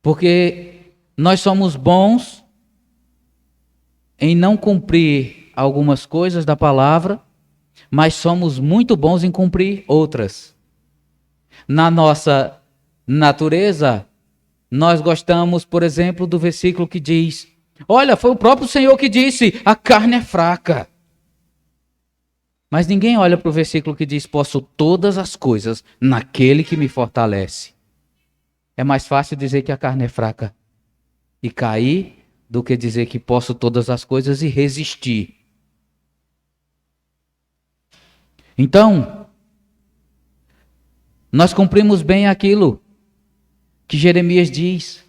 Speaker 3: Porque nós somos bons em não cumprir algumas coisas da palavra, mas somos muito bons em cumprir outras. Na nossa natureza, nós gostamos, por exemplo, do versículo que diz: olha, foi o próprio Senhor que disse, a carne é fraca. Mas ninguém olha para o versículo que diz, posso todas as coisas naquele que me fortalece. É mais fácil dizer que a carne é fraca e cair do que dizer que posso todas as coisas e resistir. Então, nós cumprimos bem aquilo que Jeremias diz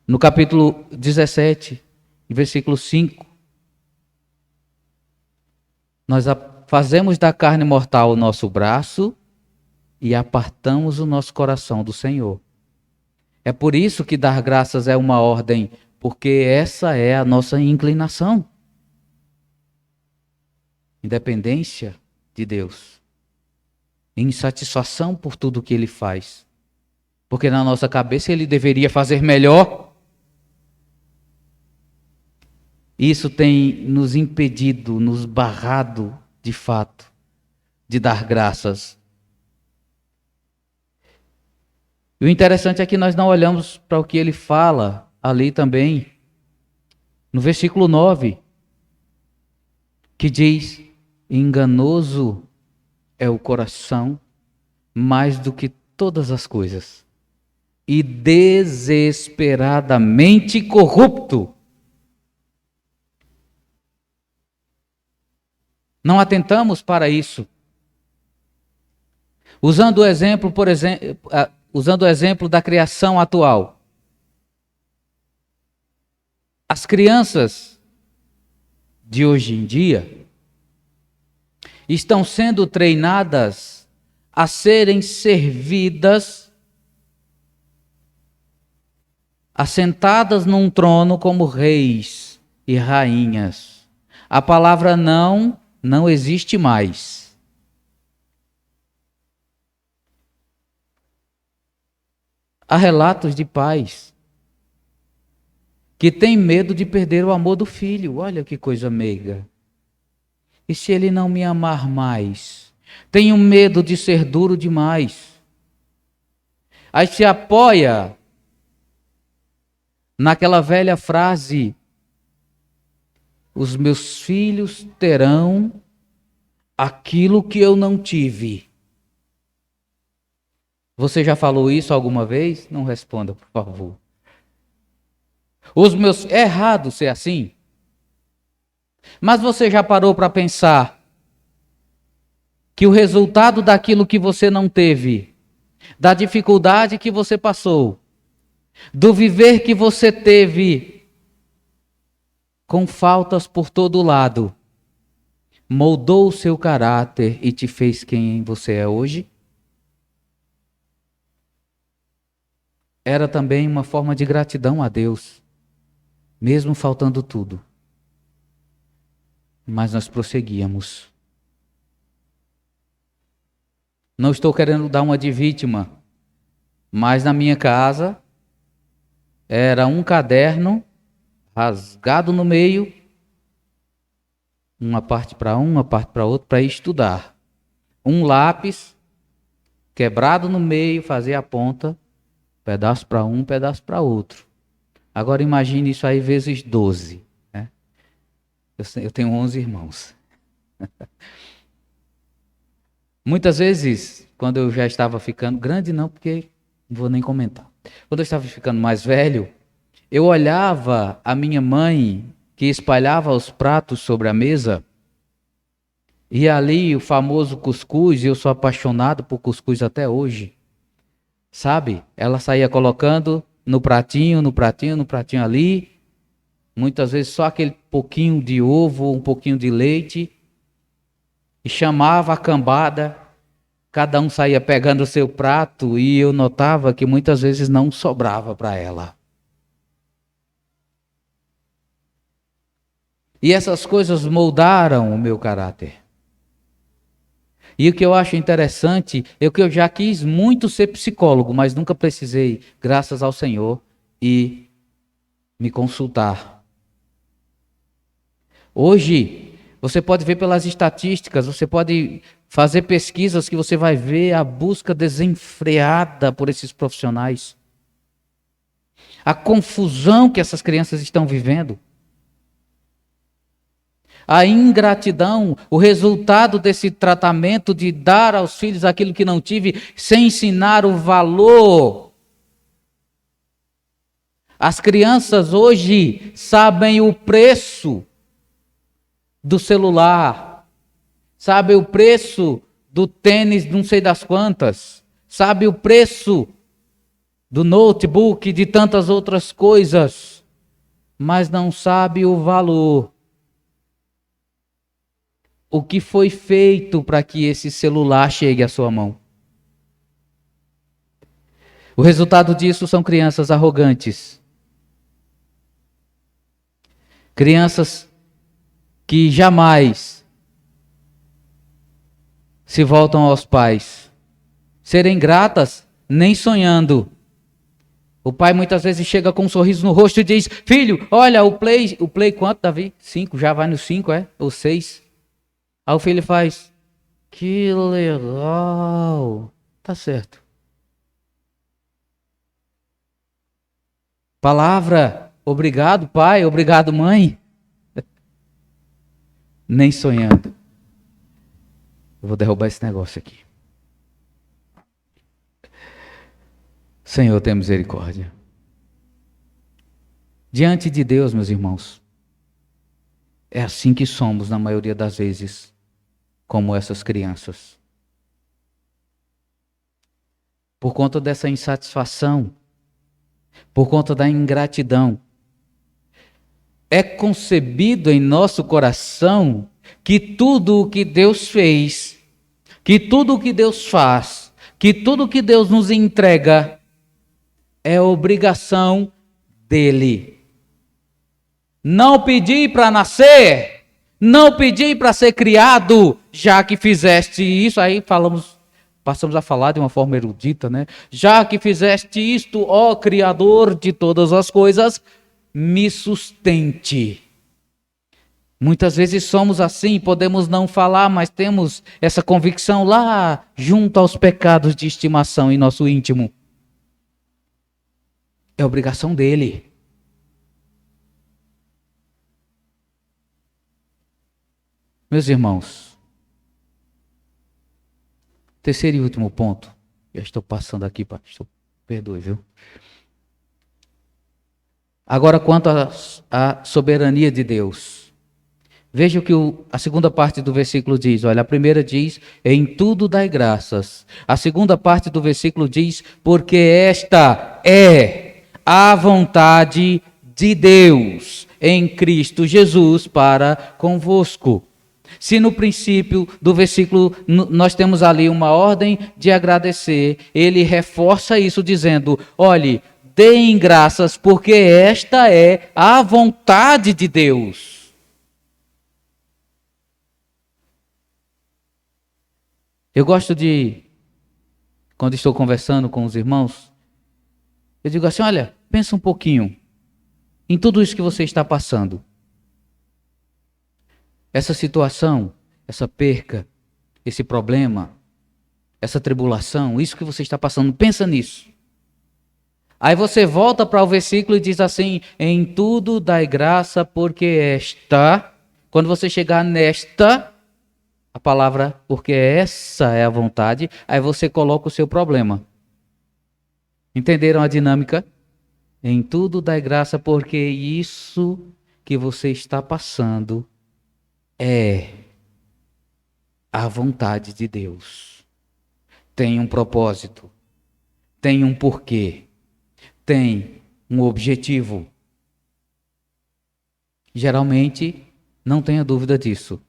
Speaker 3: no capítulo 17, versículo 5. Nós fazemos da carne mortal o nosso braço e apartamos o nosso coração do Senhor. É por isso que dar graças é uma ordem, porque essa é a nossa inclinação. Independência de Deus. Insatisfação por tudo que Ele faz. Porque na nossa cabeça Ele deveria fazer melhor. Isso tem nos impedido, nos barrado, de fato, de dar graças. E o interessante é que nós não olhamos para o que Ele fala ali também, no versículo 9, que diz: enganoso é o coração mais do que todas as coisas, e desesperadamente corrupto. Não atentamos para isso. Usando o exemplo, usando o exemplo da criação atual. As crianças de hoje em dia estão sendo treinadas a serem servidas, assentadas num trono como reis e rainhas. A palavra não existe mais. Há relatos de pais que têm medo de perder o amor do filho. Olha que coisa meiga. E se ele não me amar mais? Tenho medo de ser duro demais. Aí se apoia naquela velha frase: os meus filhos terão aquilo que eu não tive. Você já falou isso alguma vez? Não responda, por favor. É errado ser assim. Mas você já parou para pensar que o resultado daquilo que você não teve, da dificuldade que você passou, do viver que você teve com faltas por todo lado, moldou o seu caráter e te fez quem você é hoje? Era também uma forma de gratidão a Deus, mesmo faltando tudo. Mas nós prosseguíamos. Não estou querendo dar uma de vítima, mas na minha casa era um caderno rasgado no meio, uma parte para um, uma parte para outro, para estudar. Um lápis quebrado no meio, fazia a ponta, pedaço para um, pedaço para outro. Agora imagine isso aí vezes 12. Né? Eu tenho 11 irmãos. Muitas vezes, quando eu já estava ficando grande, não, porque não vou nem comentar. Quando eu estava ficando mais velho, eu olhava a minha mãe, que espalhava os pratos sobre a mesa, e ali o famoso cuscuz, e eu sou apaixonado por cuscuz até hoje. Sabe? Ela saía colocando no pratinho ali, muitas vezes só aquele pouquinho de ovo, um pouquinho de leite, e chamava a cambada, cada um saía pegando o seu prato, e eu notava que muitas vezes não sobrava para ela. E essas coisas moldaram o meu caráter. E o que eu acho interessante é que eu já quis muito ser psicólogo, mas nunca precisei, graças ao Senhor, e me consultar. Hoje, você pode ver pelas estatísticas, você pode fazer pesquisas que você vai ver a busca desenfreada por esses profissionais. A confusão que essas crianças estão vivendo. A ingratidão, o resultado desse tratamento de dar aos filhos aquilo que não tive, sem ensinar o valor. As crianças hoje sabem o preço do celular, sabem o preço do tênis não sei das quantas, sabem o preço do notebook, de tantas outras coisas, mas não sabem o valor. O que foi feito para que esse celular chegue à sua mão? O resultado disso são crianças arrogantes. Crianças que jamais se voltam aos pais. Serem gratas, nem sonhando. O pai muitas vezes chega com um sorriso no rosto e diz: filho, olha, o play quanto, Davi? 5, já vai no 5, é? Ou 6. Aí o filho faz: que legal. Tá certo. Palavra: obrigado, pai, obrigado, mãe. Nem sonhando. Eu vou derrubar esse negócio aqui. Senhor, tenha misericórdia. Diante de Deus, meus irmãos, é assim que somos na maioria das vezes, como essas crianças. Por conta dessa insatisfação, por conta da ingratidão, é concebido em nosso coração que tudo o que Deus fez, que tudo o que Deus faz, que tudo o que Deus nos entrega é obrigação dele. Não pedi para nascer, não pedi para ser criado, já que fizeste isso, aí passamos a falar de uma forma erudita, né? Já que fizeste isto, ó Criador de todas as coisas, me sustente. Muitas vezes somos assim, podemos não falar, mas temos essa convicção lá junto aos pecados de estimação em nosso íntimo. É obrigação dele. Meus irmãos, terceiro e último ponto. Já estou passando aqui, pastor. Perdoe, viu? Agora, quanto à soberania de Deus. Veja o que a segunda parte do versículo diz. Olha, a primeira diz: em tudo dai graças. A segunda parte do versículo diz: porque esta é a vontade de Deus em Cristo Jesus para convosco. Se no princípio do versículo nós temos ali uma ordem de agradecer, ele reforça isso dizendo: olhe, deem graças, porque esta é a vontade de Deus. Eu gosto de, quando estou conversando com os irmãos, eu digo assim: olha, pensa um pouquinho em tudo isso que você está passando. Essa situação, essa perca, esse problema, essa tribulação, isso que você está passando, pensa nisso. Aí você volta para o versículo e diz assim: em tudo dai graça, porque esta, quando você chegar nesta, a palavra, porque essa é a vontade, aí você coloca o seu problema. Entenderam a dinâmica? Em tudo dai graça, porque isso que você está passando é a vontade de Deus. Tem um propósito, tem um porquê, tem um objetivo. Geralmente, não tenha dúvida disso.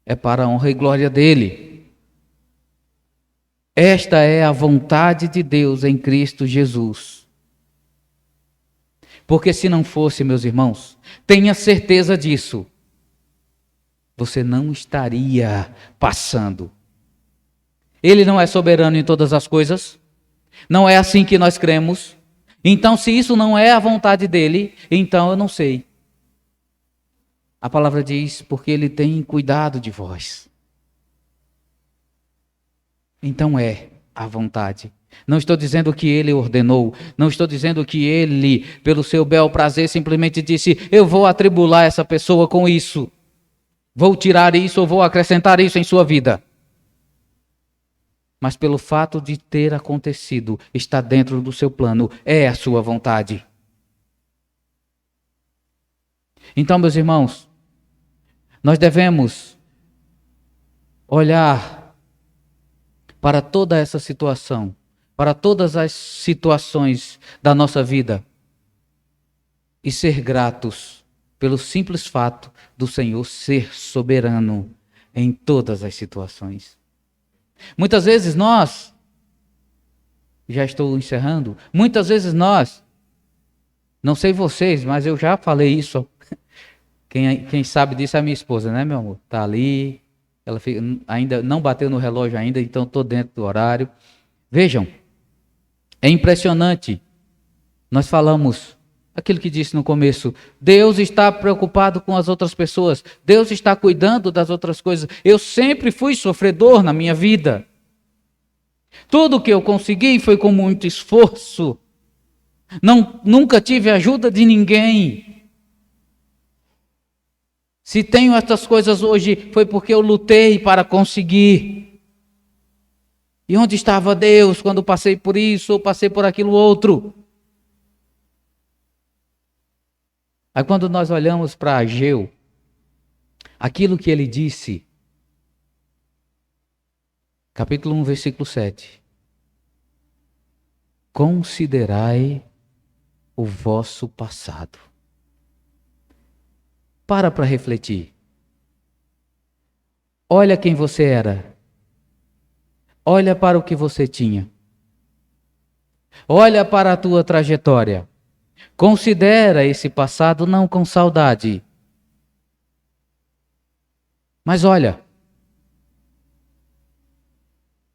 Speaker 3: É para a honra e glória dele. Esta é a vontade de Deus em Cristo Jesus. Porque se não fosse, meus irmãos, tenha certeza disso, você não estaria passando. Ele não é soberano em todas as coisas? Não é assim que nós cremos? Então, se isso não é a vontade dele, então eu não sei. A palavra diz: porque ele tem cuidado de vós. Então é a vontade. Não estou dizendo que ele ordenou, não estou dizendo que ele, pelo seu bel prazer, simplesmente disse: eu vou atribular essa pessoa com isso, vou tirar isso ou vou acrescentar isso em sua vida. Mas pelo fato de ter acontecido, está dentro do seu plano, é a sua vontade. Então, meus irmãos, nós devemos olhar para toda essa situação, para todas as situações da nossa vida e ser gratos pelo simples fato do Senhor ser soberano em todas as situações. Muitas vezes nós já estou encerrando. Muitas vezes nós, não sei vocês, mas eu já falei isso. Quem sabe disso é a minha esposa, né, meu amor? Tá ali, ela ainda não bateu no relógio ainda, então estou dentro do horário. Vejam, é impressionante. Nós falamos aquilo que disse no começo. Deus está preocupado com as outras pessoas. Deus está cuidando das outras coisas. Eu sempre fui sofredor na minha vida. Tudo que eu consegui foi com muito esforço. Nunca tive ajuda de ninguém. Se tenho estas coisas hoje, foi porque eu lutei para conseguir. E onde estava Deus quando passei por isso ou passei por aquilo outro? Aí quando nós olhamos para Ageu, aquilo que ele disse, capítulo 1, versículo 7. Considerai o vosso passado. Para refletir. Olha quem você era. Olha para o que você tinha. Olha para a tua trajetória. Considera esse passado não com saudade. Mas olha.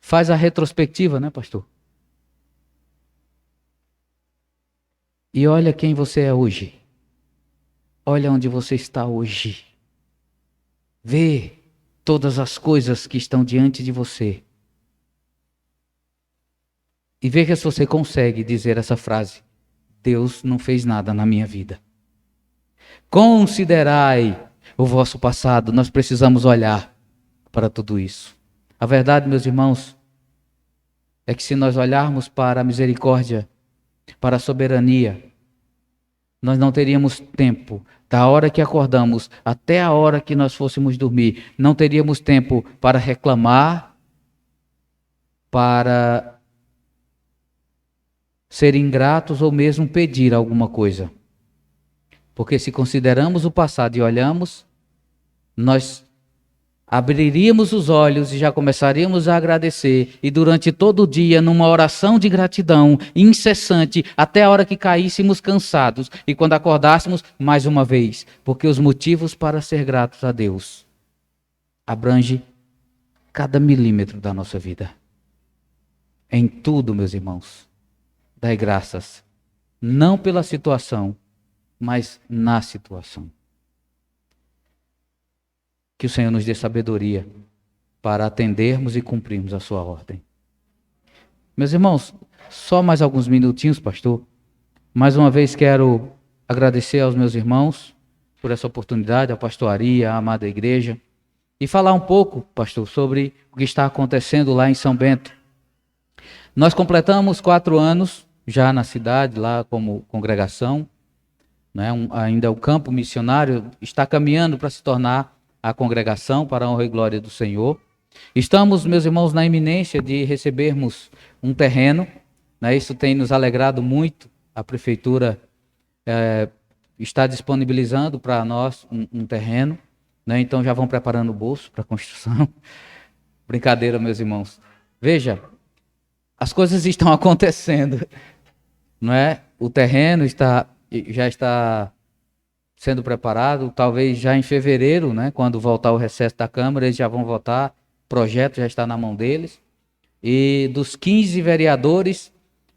Speaker 3: Faz a retrospectiva, né, pastor? E olha quem você é hoje. Olha onde você está hoje. Vê todas as coisas que estão diante de você. E veja se você consegue dizer essa frase. Deus não fez nada na minha vida. Considerai o vosso passado. Nós precisamos olhar para tudo isso. A verdade, meus irmãos, é que se nós olharmos para a misericórdia, para a soberania, nós não teríamos tempo, da hora que acordamos até a hora que nós fôssemos dormir, não teríamos tempo para reclamar, para ser ingratos ou mesmo pedir alguma coisa. Porque se consideramos o passado e olhamos, nós abriríamos os olhos e já começaríamos a agradecer, e durante todo o dia, numa oração de gratidão incessante, até a hora que caíssemos cansados, e quando acordássemos, mais uma vez, porque os motivos para ser gratos a Deus abrange cada milímetro da nossa vida. Em tudo, meus irmãos, dai graças, não pela situação, mas na situação. Que o Senhor nos dê sabedoria para atendermos e cumprirmos a sua ordem. Meus irmãos, só mais alguns minutinhos, pastor. Mais uma vez quero agradecer aos meus irmãos por essa oportunidade, a pastoraria, a amada igreja, e falar um pouco, pastor, sobre o que está acontecendo lá em São Bento. Nós completamos 4 anos já na cidade, lá como congregação, né? Ainda o campo missionário está caminhando para se tornar a congregação para a honra e glória do Senhor. Estamos, meus irmãos, na iminência de recebermos um terreno, né? Isso tem nos alegrado muito. A prefeitura está disponibilizando para nós um terreno, né? Então já vão preparando o bolso para a construção. Brincadeira, meus irmãos. Veja, as coisas estão acontecendo, não é? O terreno já está sendo preparado, talvez já em fevereiro, né, quando voltar o recesso da Câmara, eles já vão votar, o projeto já está na mão deles, e dos 15 vereadores,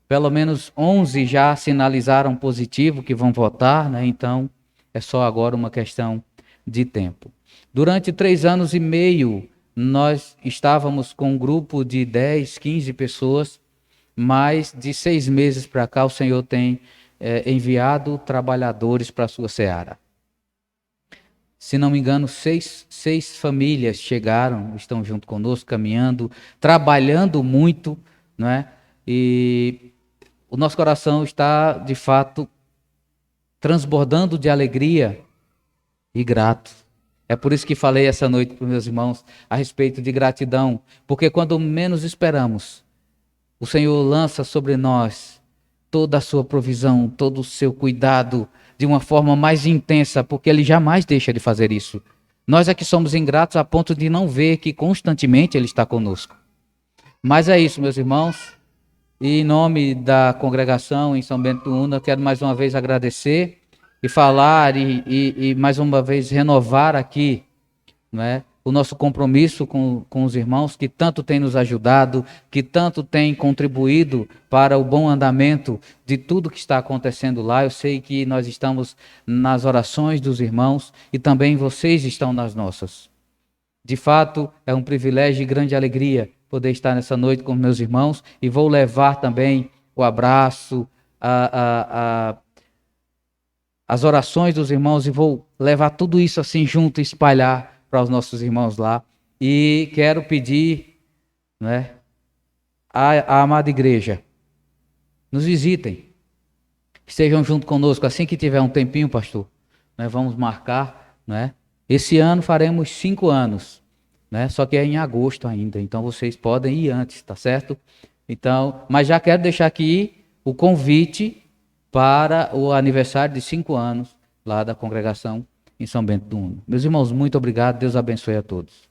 Speaker 3: pelo menos 11 já sinalizaram positivo que vão votar, né, então é só agora uma questão de tempo. Durante 3 anos e meio, nós estávamos com um grupo de 10, 15 pessoas, mas de 6 meses para cá o Senhor tem enviado trabalhadores para a sua seara. Se não me engano, 6 famílias chegaram, estão junto conosco, caminhando, trabalhando muito, não é? E o nosso coração está, de fato, transbordando de alegria e grato. É por isso que falei essa noite para os meus irmãos a respeito de gratidão, porque quando menos esperamos, o Senhor lança sobre nós toda a sua provisão, todo o seu cuidado, de uma forma mais intensa, porque Ele jamais deixa de fazer isso. Nós é que somos ingratos a ponto de não ver que constantemente Ele está conosco. Mas é isso, meus irmãos. E em nome da congregação em São Bento do Una, eu quero mais uma vez agradecer e falar e mais uma vez renovar aqui, né, o nosso compromisso com os irmãos que tanto têm nos ajudado, que tanto têm contribuído para o bom andamento de tudo que está acontecendo lá. Eu sei que nós estamos nas orações dos irmãos e também vocês estão nas nossas. De fato, é um privilégio e grande alegria poder estar nessa noite com meus irmãos e vou levar também o abraço, as orações dos irmãos e vou levar tudo isso assim junto e espalhar para os nossos irmãos lá. E quero pedir, né, à amada igreja, nos visitem, estejam junto conosco assim que tiver um tempinho, pastor, né, vamos marcar, né? Esse ano faremos 5 anos, né? Só que é em agosto ainda, então vocês podem ir antes, tá certo? Então, mas já quero deixar aqui o convite para o aniversário de 5 anos lá da congregação em São Bento do Una. Meus irmãos, muito obrigado, Deus abençoe a todos.